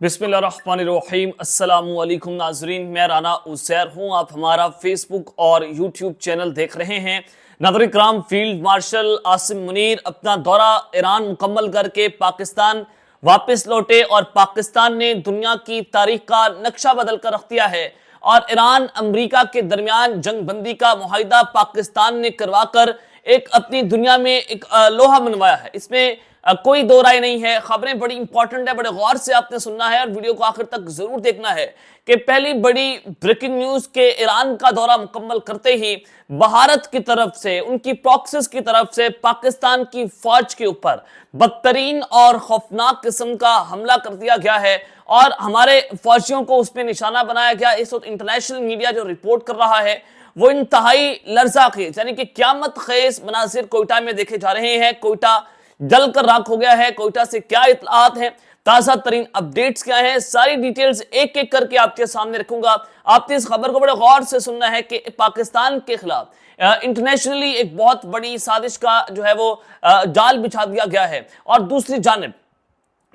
बिस्मिल्लाहिर्रहमानिर्रहीम अस्सलाम वालेकुम नाजरीन, मैं राना उज़ैर हूँ। आप हमारा फेसबुक और यूट्यूब चैनल देख रहे हैं। नाज़रीन इकराम, फील्ड मार्शल आसिम मुनीर अपना दौरा ईरान मुकम्मल करके पाकिस्तान वापस लौटे और पाकिस्तान ने दुनिया की तारीख का नक्शा बदल कर रख दिया है और ईरान अमरीका के दरमियान जंग बंदी का मुआहिदा पाकिस्तान ने करवा कर एक अपनी दुनिया में एक लोहा मनवाया है। इसमें कोई दो राय नहीं है। खबरें बड़ी इंपॉर्टेंट है, बड़े गौर से आपने सुनना है और वीडियो को आखिर तक जरूर देखना है कि पहली बड़ी ब्रेकिंग न्यूज के ईरान का दौरा मुकम्मल करते ही भारत की तरफ से, उनकी प्रॉक्सीज की तरफ से पाकिस्तान की फौज के ऊपर बदतरीन और खौफनाक किस्म का हमला कर दिया गया है और हमारे फौजियों को उसमें निशाना बनाया गया। इस वक्त इंटरनेशनल मीडिया जो रिपोर्ट कर रहा है वो इंतहाई लर्ज़ाखेज यानी कि क़यामत खेज मनाजिर कोयटा में देखे जा रहे हैं। कोयटा जल कर राख हो गया है। कोयटा से क्या इत्तलात हैं, ताज़ा तरीन अपडेट्स क्या हैं, सारी डिटेल्स एक एक करके आपके सामने रखूंगा। आपने इस खबर को बड़े गौर से सुनना है कि पाकिस्तान के खिलाफ इंटरनेशनली एक बहुत बड़ी साजिश का जो है वो जाल बिछा दिया गया है और दूसरी जानिब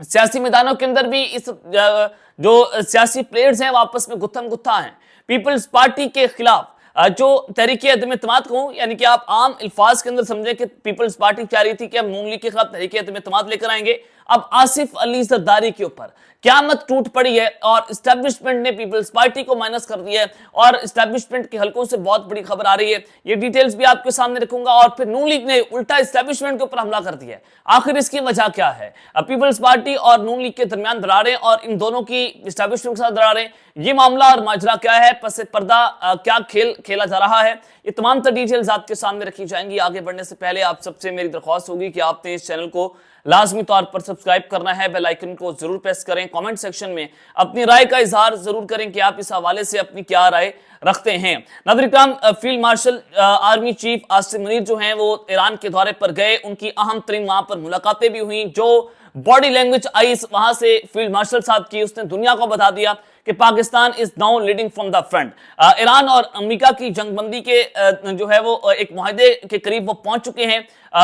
सियासी मैदानों के अंदर भी इस जो सियासी प्लेयर्स हैं आपस में गुत्थम गुत्था हैं। पीपल्स पार्टी के खिलाफ जो तहरीक एतमाद कहूं, यानी कि आप आम अल्फाज के अंदर समझे कि पीपल्स पार्टी चाह रही थी कि हम नून लीग के खिलाफ तहरीक एतमाद लेकर आएंगे। अब आसिफ अली जरदारी के ऊपर क़यामत टूट पड़ी है और इस्टेब्लिशमेंट ने पीपल्स पार्टी को माइनस कर दिया है और इस्टेब्लिशमेंट के हलकों से बहुत बड़ी खबर आ रही है। ये डिटेल्स भी आपके सामने रखूंगा। और फिर नून लीग ने उल्टा इस्टेब्लिशमेंट के ऊपर हमला कर दिया है। आखिर इसकी वजह क्या है? पीपल्स पार्टी और नून लीग के दरमियान दरारें और इन दोनों की इस्टेब्लिशमेंट के साथ दरारें, ये मामला और माजरा क्या है, पस पर्दा क्या खेल खेला जा रहा है, ये तमाम तर डिटेल्स आपके सामने रखी जाएंगी। आगे बढ़ने से पहले आप सबसे मेरी दरख्वास्त होगी कि आपने इस चैनल को लाजमी तौर पर सब्सक्राइब करना है, बेल आइकन को जरूर प्रेस करें, कमेंट सेक्शन में अपनी राय का इजहार जरूर करें कि आप इस हवाले से अपनी क्या राय रखते हैं। नाज़रीन इकराम, field marshal army chief Asim Munir जो हैं वो ईरान के दौरे पर गए। उनकी अहम तरीन वहां पर मुलाकातें भी हुई। जो बॉडी लैंग्वेज आई वहां से फील्ड मार्शल साहब की, उसने दुनिया को बता दिया कि Pakistan is now leading from the front. Iran और अमेरिका की जंगबंदी के जो है वो एक मुआहदे के करीब वो पहुंच चुके हैं।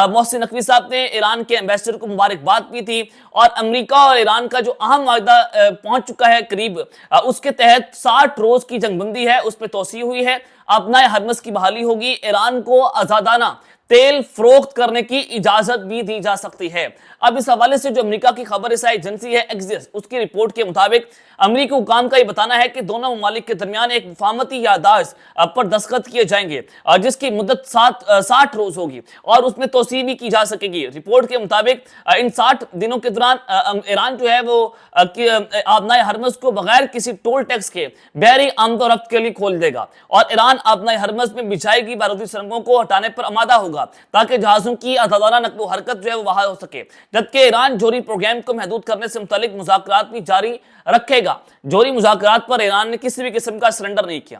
मोहसिन नकवी साहब ने ईरान के एम्बेसडर को मुबारकबाद की थी और अमेरिका और ईरान का जो अहम मुआहदा पहुंच चुका है करीब, उसके तहत 60 रोज की जंगबंदी है, उस पर तोसी हुई है। अपना हरमस की बहाली होगी। ईरान को आजादाना तेल फरोख्त करने की इजाजत भी दी जा सकती है। अब इस हवाले से जो अमेरिका की खबर रसाई एजेंसी है एक्सिस, उसकी रिपोर्ट के मुताबिक अमेरिकी हुकाम का यह बताना है कि दोनों ममालिक के दरमियान एक मुफाहमती यादाश्त पर दस्तखत किए जाएंगे जिसकी मुद्दत 60 रोज होगी और उसमें तोसी भी की जा सकेगी। रिपोर्ट के मुताबिक इन 60 दिनों के दौरान ईरान जो है वो आबनाए हरमस को बगैर किसी टोल टैक्स के बहरी आमदोरफ्त के लिए खोल देगा और ईरान आबनाए हरमस में बिछाएगी बारूदी सुरंगों को हटाने पर आमादा होगा ताकि जहाजों की आजादाना नकलो हरकत जो है वो वहां हो सके। जबकि ईरान जोरी प्रोग्राम को महदूद करने से मुतालिक मुज़ाकरात भी जारी रखेगा। जोरी मुज़ाकरात पर ईरान ने किसी भी किस्म का सरेंडर नहीं किया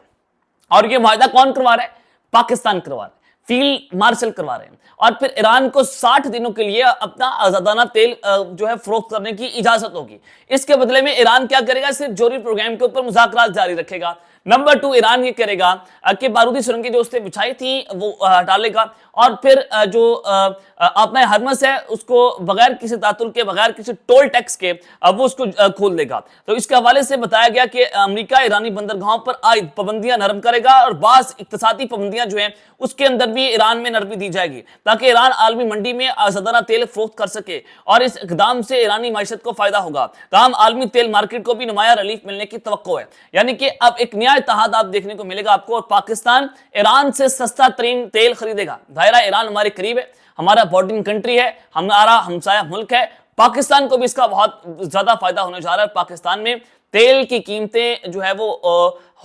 और ये मुआहदा कौन करवा रहा है? पाकिस्तान करवा रहा है, फील्ड मार्शल करवा रहे हैं। और फिर ईरान को 60 दिनों के लिए अपना आजादाना तेल जो है फरोख्त करने की इजाजत होगी। इसके बदले में ईरान क्या करेगा? सिर्फ जोरी प्रोग्राम के ऊपर मुज़ाकरात जारी रखेगा। नंबर 2, ईरान ये करेगा कि बारूदी सुरंगें जो उसने बिछाई थी वो हटा लेगा और फिर जो अपना हरमस है उसको बगैर किसी तातुल के, बगैर किसी टोल टैक्स के वो उसको खोल देगा। तो इसके हवाले से बताया गया कि अमेरिका ईरानी बंदरगाहों पर आयद पाबंदियां नरम करेगा और बास इक्तसादी पाबंदियां जो हैं उसके अंदर भी ईरान में नरमी दी जाएगी ताकि ईरान आलमी मंडी में आजादाना तेल फरोख्त कर सके और इस इकदाम से ईरानी माशत को फायदा होगा। तमाम आलमी तेल मार्केट को भी नुमाया रिलीफ मिलने की तवक्को है। यानी कि अब एक नया इत्तेहाद आप देखने को मिलेगा आपको और पाकिस्तान ईरान से सस्ता तरीन तेल खरीदेगा। दायरा ईरान हमारे करीब है, हमारा बॉर्डरिंग कंट्री है, हमारा हमसाया मुल्क है। पाकिस्तान को भी इसका बहुत ज्यादा फायदा होने जा रहा है। पाकिस्तान में तेल की कीमतें जो है वो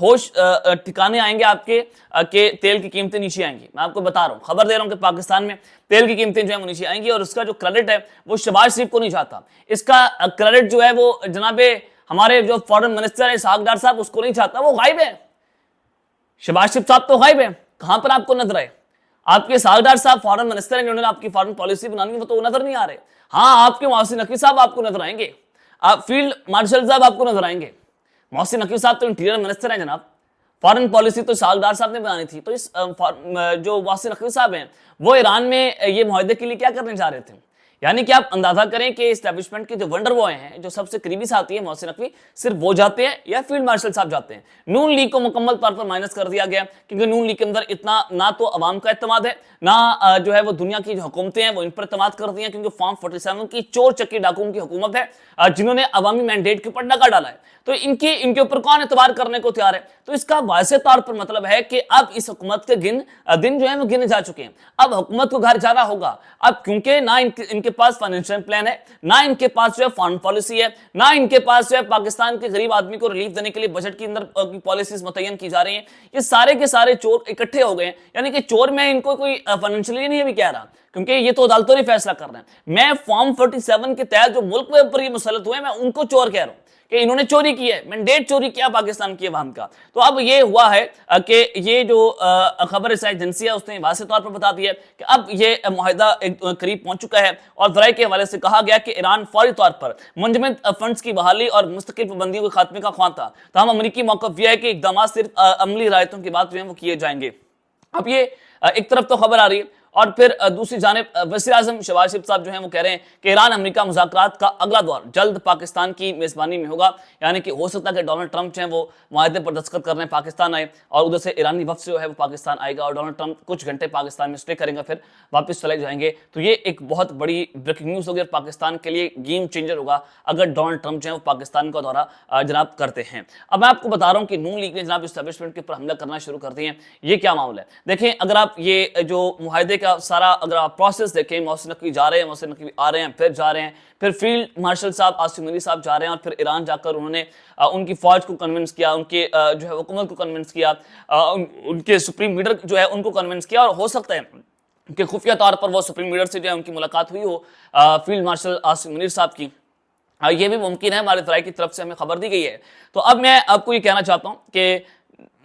होश ठिकाने आएंगे आपके के तेल की कीमतें नीचे आएंगी। मैं आपको बता रहा हूँ, खबर दे रहा हूँ कि पाकिस्तान में तेल की कीमतें जो है वो नीचे आएंगी और उसका जो क्रेडिट है वो शहबाज शरीफ को नहीं जाता। इसका क्रेडिट जो है वो जनाबे हमारे जो फॉरेन मिनिस्टर है इसहाक डार साहब उसको नहीं चाहता, वो गायब है। शहबाज शरीफ साहब तो गायब है, कहां पर आपको नजर आए? आपके सागदार साहब फॉरेन मिनिस्टर हैं, जिन्होंने आपकी फॉरेन पॉलिसी बनानी है, वो तो नजर नहीं आ रहे। हाँ, आपके मोहसिन नकवी साहब आपको नजर आएंगे, आप फील्ड मार्शल साहब आपको नजर आएंगे। मोहसिन नकवी साहब तो इंटीरियर मिनिस्टर हैं जनाब, फॉरेन पॉलिसी तो सागदार साहब ने बनानी थी। तो इस जो मोहसिन नकवी साहब हैं वो ईरान में ये मुआहदे के लिए क्या करने जा रहे थे? यानी कि आप अंदाजा करें कि एस्टैब्लिशमेंट के जो वंडर बॉय हैं, जो सबसे करीबी साथी है मोहसिन नकवी, सिर्फ वो जाते हैं या फील्ड मार्शल साहब जाते हैं। नून लीग को मुकम्मल तौर पर माइनस कर दिया गया, क्योंकि नून लीग के अंदर इतना ना तो अवाम का एतमाद है, ना जो है वो दुनिया की जो हुकूमतें हैं वो इन पर एतमाद करती हैं, क्योंकि फॉर्म 47 की चोर चक्की डाकुओं की हुकूमत है, जिन्होंने अवामी मैंडेट के ऊपर डगा डाला है। तो इनके ऊपर कौन एतबार करने को तैयार है? तो इसका वाज़ेह तौर पर मतलब है कि अब इस हुकूमत के दिन जो है वो गिने जा चुके हैं। अब हुकूमत को घर जाना होगा। अब क्योंकि ना इनके पास फाइनेंशियल प्लान है, ना इनके पास जो है फॉरेन पॉलिसी है, ना इनके पास जो है पाकिस्तान के गरीब आदमी को रिलीफ देने के लिए बजट के अंदर पॉलिसीज मुतय्यन की जा रही हैं। ये सारे के सारे चोर इकट्ठे हो गए हैं। यानी कि चोर में इनको कोई फाइनेंशियली नहीं अभी कह रहा, क्योंकि ये तो अदालतों ने फैसला कर रहे हैं। मैं फॉर्म 47 के तहत जो मुल्क के ऊपर ये मुसलत हुए, मैं उनको चोर कह रहा हूं कि इन्होंने चोरी की है, मैंडेट चोरी किया पाकिस्तान की अवाम का। तो अब ये हुआ है कि ये जो खबर एजेंसी है उसने वाज़ेह तौर पर बता दिया कि अब ये मुआहिदा करीब पहुंच चुका है, और ज़राए के हवाले से कहा गया कि ईरान फौरी तौर पर मुंजमद फंड्स की बहाली और मुस्तकिल पाबंदियों के खात्मे का ख्वाह था। तमाम अमरीकी मौक़िफ़ यह है कि इक़दामात सिर्फ अमली रायतों की बात जो है वो किए जाएंगे। अब ये एक तरफ तो खबर आ रही है, और फिर दूसरी जानिब वज़ीर आज़म शहबाज शरीफ साहब जो हैं वो कह रहे हैं कि ईरान अमेरिका मुज़ाकरात का अगला दौर जल्द पाकिस्तान की मेज़बानी में होगा। यानी कि हो सकता है कि डोनाल्ड ट्रंप जो हैं वो मुआहदे पर दस्तखत करने पाकिस्तान आए, और उधर से ईरानी वफ़द जो है वो पाकिस्तान आएगा, और डोनाल्ड ट्रंप कुछ घंटे पाकिस्तान में स्टे करेंगे, फिर वापस चले जाएंगे। तो ये एक बहुत बड़ी ब्रेकिंग न्यूज़ होगी, पाकिस्तान के लिए गेम चेंजर होगा अगर डोनाल्ड ट्रंप जो है वो पाकिस्तान का दौरा जनाब करते हैं। अब मैं आपको बता रहा हूँ कि नून लीग ने जनाब इस्टेब्लिशमेंट के ऊपर हमला करना शुरू कर दिए हैं। ये क्या मामला है? देखें, अगर आप ये जो मुआहदे का सारा अगर प्रोसेस देखें, मोहसिन नकवी जा रहे हैं, मोहसिन नकवी आ रहे हैं, फिर जा रहे हैं, फिर फील्ड मार्शल साहब आसिम मुनीर साहब जा रहे हैं, और फिर ईरान जाकर उन्होंने उनकी फौज को कन्विंस किया, उनके जो है हुकूमत को कन्विंस किया, उनके सुप्रीम लीडर जो है उनको कन्विंस किया, और हो सकता है कि खुफिया तौर पर वो सुप्रीम लीडर से जो है उनकी मुलाकात हुई हो फील्ड मार्शल आसिम मुनीर साहब की। ये भी मुमकिन है, हमारे ज़राए की तरफ से हमें खबर दी गई है। तो अब मैं आपको ये कहना चाहता हूँ कि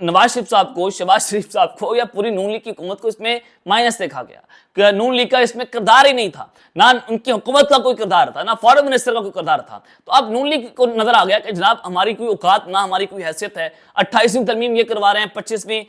नवाज शरीफ साहब को, शहबाज शरीफ साहब को, या पूरी नून लीग की हुकूमत को इसमें माइनस देखा गया कि नून लीग का इसमें किरदार ही नहीं था, ना उनकी हुकूमत का कोई किरदार था, ना फॉरेन मिनिस्टर का कोई किरदार था। तो अब नून लीग को नजर आ गया कि जनाब हमारी कोई औकात, ना हमारी कोई हैसियत है। 28वीं तरमीम ये करवा रहे हैं, 25वीं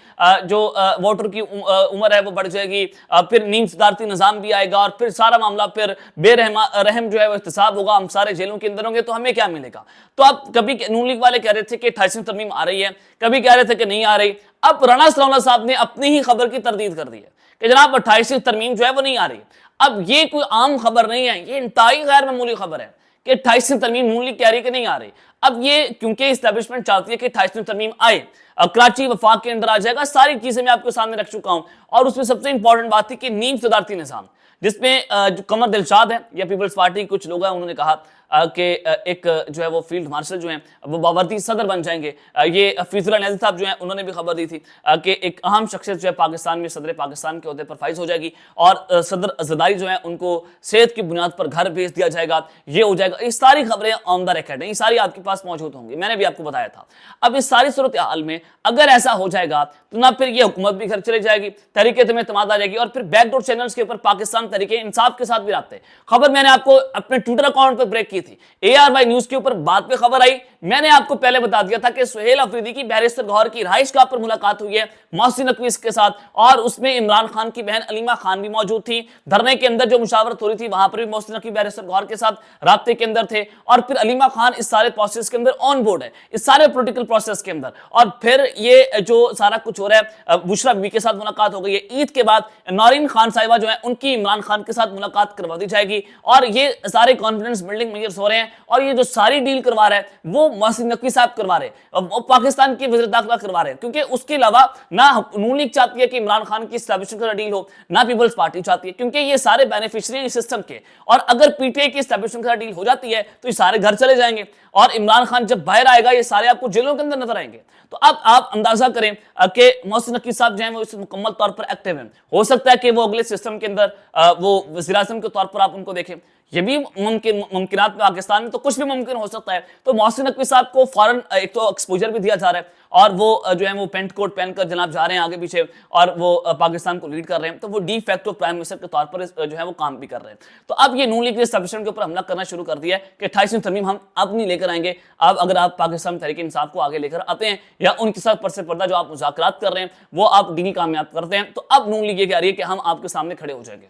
जो वोटर की उम्र है वो बढ़ जाएगी, फिर नीम सदारती निज़ाम भी आएगा, और फिर सारा मामला फिर बेरहम जो है वो एहतसाब होगा, हम सारे जेलों के अंदर होंगे, तो हमें क्या मिलेगा? तो अब कभी नून लीग वाले कह रहे थे कि 28वीं तरमीम आ रही है, कभी कह रहे थे कि नहीं आ रही। अब राना सनाउल्लाह साहब ने अपनी ही खबर की तरदीद कर दी है कि जनाब 28वीं तरमीम जो है वो नहीं आ रही। अब ये कोई आम खबर नहीं है, ये इंतहाई गैर मामूली खबर है कि 28वीं तरमीम नून लीग कह रही है कि नहीं आ रही। अब ये क्योंकि इस्टेब्लिशमेंट चाहती है कि 28वीं तरमीम आए, कराची वफाक के अंदर आ जाएगा, सारी चीजें मैं आपके सामने रख चुका हूं, और उसमें सबसे इंपॉर्टेंट बात थी कि नीम सदारती निज़ाम, जिसमें जो कमर दिलशाद है या पीपल्स पार्टी कुछ लोग हैं, उन्होंने कहा कि एक जो है वो फील्ड मार्शल जो हैं वो बावर्ती सदर बन जाएंगे। ये फीजुल अनैज़ साहब जो हैं उन्होंने भी खबर दी थी कि एक अहम शख्सियत जो है पाकिस्तान में सदर पाकिस्तान के ओहदे पर फाइज हो जाएगी, और सदर ज़रदारी जो है उनको सेहत की बुनियाद पर घर भेज दिया जाएगा, ये हो जाएगा। ये सारी खबरें ऑन द रिकॉर्ड हैं, ये सारी आपके पास मौजूद होंगी, मैंने भी आपको बताया था। अब इस सारी सूरत हाल में अगर ऐसा हो जाएगा तो ना फिर ये हुकूमत भी घर चले जाएगी, तहरीक एतमाद आ जाएगी, और फिर बैकडोर चैनल्स के ऊपर पाकिस्तान तहरीक इंसाफ के साथ भी रहते हैं। खबर मैंने आपको अपने ट्विटर अकाउंट पर ब्रेक की थी, ARY न्यूज के ऊपर बाद में खबर आई। मैंने आपको पहले बता दिया था कि सुहेल अफरीदी की बैरिस्टर गौहर की रिहाइश गाह पर मुलाकात हुई है मोहसिन नकवी के साथ, और उसमें इमरान खान की बहन अलीमा खान भी मौजूद थी। धरने के अंदर जो मुशावरत हो रही थी वहां पर भी मोहसिन नकवी बैरिस्टर गौहर के साथ राब्ते के अंदर थे, और फिर अलीमा खान इस सारे प्रोसेस के अंदर ऑन बोर्ड है, इस सारे पॉलिटिकल प्रोसेस के अंदर। और फिर ये जो सारा कुछ हो रहा है, बुशरा बीबी के साथ मुलाकात हो गई है। ईद के बाद नौरीन खान साहिबा जो है उनकी इमरान खान के साथ मुलाकात करवा दी जाएगी, और ये सारे कॉन्फिडेंस बिल्डिंग मेजर्स हो रहे हैं। और ये जो सारी डील करवा रहा है वो मोहसिन नकवी साहब करवा रहे हैं, वो पाकिस्तान के वज़ीर दाखिला करवा रहे हैं, क्योंकि उसके अलावा ना नून लीग चाहती है कि इमरान खान की एस्टैब्लिशमेंट का डील हो, ना पीपल्स पार्टी चाहती है, क्योंकि ये सारे बेनिफिशियरी सिस्टम के। और अगर पीटीआई की एस्टैब्लिशमेंट का डील हो जाती है तो ये सारे घर चले जाएंगे, और इमरान खान जब बाहर आएगा ये सारे आपको जेलों के अंदर नजर आएंगे। तो अब आप अंदाजा करें कि मोहसिन नकवी साहब जो हैं वो इस मुकम्मल तौर पर एक्टिव हैं। हो सकता है कि वो अगले सिस्टम के अंदर वो वज़ीर आज़म के तौर पर आप उनको देखें, ये भी मुमकिनात में पाकिस्तान में तो कुछ भी मुमकिन हो सकता है। तो मोहसिन नकवी साहब को फौरन एक तो एक्सपोजर भी दिया जा रहा है, और वो जो है वो पेंट कोट पहनकर जनाब जा रहे हैं आगे पीछे, और वो पाकिस्तान को लीड कर रहे हैं। तो वो डी फैक्टो प्राइम मिनिस्टर के तौर पर जो है वो काम भी कर रहे हैं। तो अब ये नून लीग के एस्टैब्लिशमेंट के ऊपर हमला करना शुरू कर दिया है कि 28वीं तरमीम हम अब नहीं लेकर आएंगे। अब अगर आप पाकिस्तान तहरीक इंसाफ को आगे लेकर आते हैं, या उनके साथ पर्से पर्दा जो आप मुज़ाकरात कर रहे हैं वो आप डील कामयाब करते हैं, तो अब नून लीग ये कह रही है कि हम आपके सामने खड़े हो जाएंगे।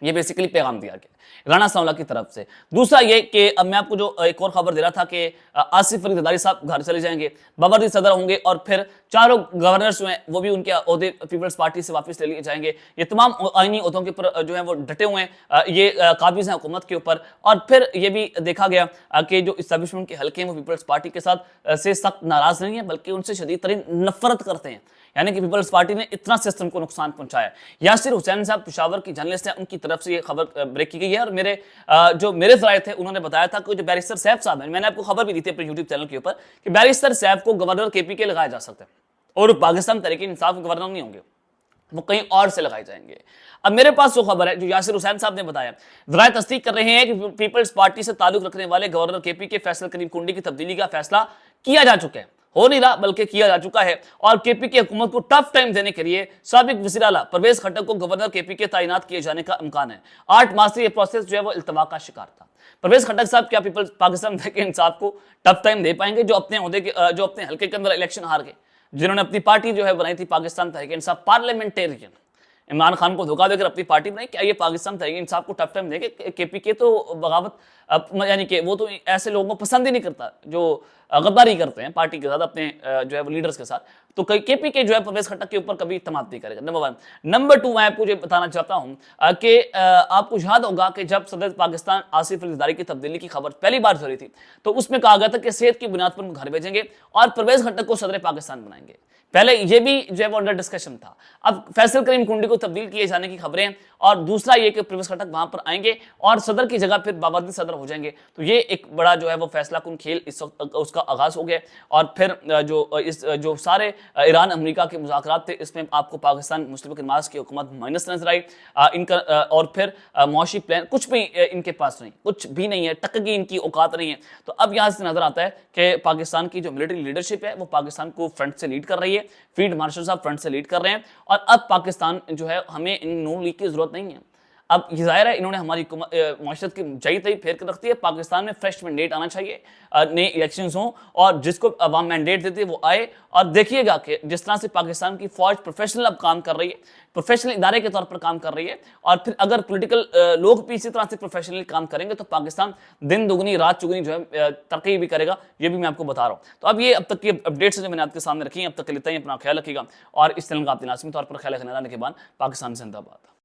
یہ بیسیکلی پیغام دیا گیا رانا ثناءاللہ کی طرف سے۔ دوسرا یہ کہ اب میں آپ کو جو ایک اور خبر دے رہا تھا کہ آصف علی زرداری صاحب گھر چلے جائیں گے، بابر صدر ہوں گے، اور پھر چاروں گورنرز جو ہیں وہ بھی ان کے عہدے پیپلز پارٹی سے واپس لے لیے جائیں گے۔ یہ تمام آئینی عہدوں کے اوپر جو ہیں وہ ڈٹے ہوئے ہیں، یہ قابض ہیں حکومت کے اوپر۔ اور پھر یہ بھی دیکھا گیا کہ جو اسٹیبلشمنٹ کے حلقے ہیں وہ پیپلز پارٹی کے ساتھ سے سخت ناراض نہیں ہیں، بلکہ ان سے شدید ترین نفرت کرتے ہیں، یعنی کہ پیپلز پارٹی نے اتنا سسٹم کو نقصان پہنچایا۔ یاسر حسین صاحب پشاور کی جرنلسٹ ہیں، ان کی طرف سے یہ خبر بریک کی گئی ہے، اور میرے ذرائع تھے انہوں نے بتایا تھا کہ جو بیرسٹر سیف صاحب ہیں، میں نے آپ کو خبر بھی دی تھی اپنے یوٹیوب چینل کے اوپر کہ بیرسٹر سیف کو گورنر کے پی کے لگایا جا سکتا ہے، اور پاکستان تحریک انصاف کے گورنر نہیں ہوں گے، وہ کہیں اور سے لگائے جائیں گے۔ اب میرے پاس وہ خبر ہے جو یاسر حسین صاحب نے بتایا، ذرائع تصدیق کر رہے ہیں کہ پیپلز پارٹی سے تعلق رکھنے والے گورنر کے پی کے فیصل کریم کنڈی کی تبدیلی کا فیصلہ کیا جا چکا ہے، ہو نہیں رہا بلکہ کیا جا چکا ہے، اور کے پی کی حکومت کو ٹف ٹائم دینے کے لیے سابق وزیر اعلیٰ پرویز خٹک کو گورنر کے پی کے تعینات کیے جانے کا امکان ہے۔ 8 ماہ سے یہ پروسیس جو ہے وہ التوا کا شکار تھا۔ پرویز خٹک صاحب کیا پیپلز پاکستان تحریک انصاف کو ٹف ٹائم دے پائیں گے، جو اپنے حلقے کے اندر الیکشن ہار گئے، جنہوں نے اپنی پارٹی جو ہے بنائی تھی پاکستان تحریک انصاف پارلیمنٹیرین، عمران خان کو دھوکہ دے کر اپنی پارٹی بنائی؟ کیا یہ پاکستان تحریک انصاف کو ٹف ٹائم دے گے؟ کے پی کے تو بغاوت، یعنی کہ وہ تو ایسے لوگوں کو پسند ہی نہیں کرتا جو غداری کرتے ہیں پارٹی کے ساتھ، اپنے جو ہے وہ لیڈرز کے ساتھ، تو کے پی کے جو ہے پرویز خٹک کے اوپر کبھی اعتماد نہیں کرے گا، نمبر 1۔ نمبر 2 میں آپ کو یہ بتانا چاہتا ہوں کہ آپ کو یاد ہوگا کہ جب صدر پاکستان آصف علی زرداری کی تبدیلی کی خبر پہلی بار ہو رہی تھی تو اس میں کہا گیا تھا کہ صحت کی بنیاد پر ان کو گھر بھیجیں گے اور پرویز خٹک کو صدر پاکستان بنائیں گے۔ پہلے یہ بھی جو ہے وہ انڈر ڈسکشن تھا۔ اب فیصل کریم کنڈی کو تبدیل کیے جانے کی خبریں ہیں، اور دوسرا یہ کہ پرویز خٹک وہاں پر آئیں گے اور صدر کی جگہ پھر بابر صدر ہو جائیں گے، تو یہ ایک بڑا جو ہے وہ فیصلہ کن کھیل اس وقت اس کا آغاز ہو گیا۔ اور پھر جو سارے ایران امریکہ کے مذاکرات تھے، اس میں آپ کو پاکستان مسلم لیگ نواز کی حکومت مائنس نظر آئی، ان کا اور پھر معاشی پلان کچھ بھی ان کے پاس نہیں، کچھ بھی نہیں ہے، ٹک کی ان کی اوقات نہیں ہے۔ تو اب یہاں سے نظر آتا ہے کہ پاکستان کی جو ملٹری لیڈرشپ ہے وہ پاکستان کو فرنٹ سے لیڈ کر رہی ہے، فیلڈ مارشل صاحب فرنٹ سے لیڈ کر رہے ہیں، اور اب پاکستان جو ہے ہمیں ان نون لیگ کی ضرورت نہیں ہے۔ اب یہ ظاہر ہے انہوں نے ہماری معاشرت کی جئی تئی پھیر کے رکھتی ہے۔ پاکستان میں فریش مینڈیٹ آنا چاہیے، نئے الیکشنز ہوں، اور جس کو عوام مینڈیٹ دیتی ہے وہ آئے، اور دیکھیے گا کہ جس طرح سے پاکستان کی فوج پروفیشنل اب کام کر رہی ہے، پروفیشنل ادارے کے طور پر کام کر رہی ہے، اور پھر اگر پولیٹیکل لوگ بھی اسی طرح سے پروفیشنلی کام کریں گے تو پاکستان دن دگنی رات چگنی جو ہے ترقی بھی کرے گا، یہ بھی میں آپ کو بتا رہا ہوں۔ تو اب یہ اب تک کی اپڈیٹس جو میں نے آپ کے سامنے رکھی ہیں، اب تک کے لیے اپنا خیال رکھیے گا، اور اس چینل کا آپ لازمی طور پر خیال رکھنے کے بعد پاکستان زندہ باد۔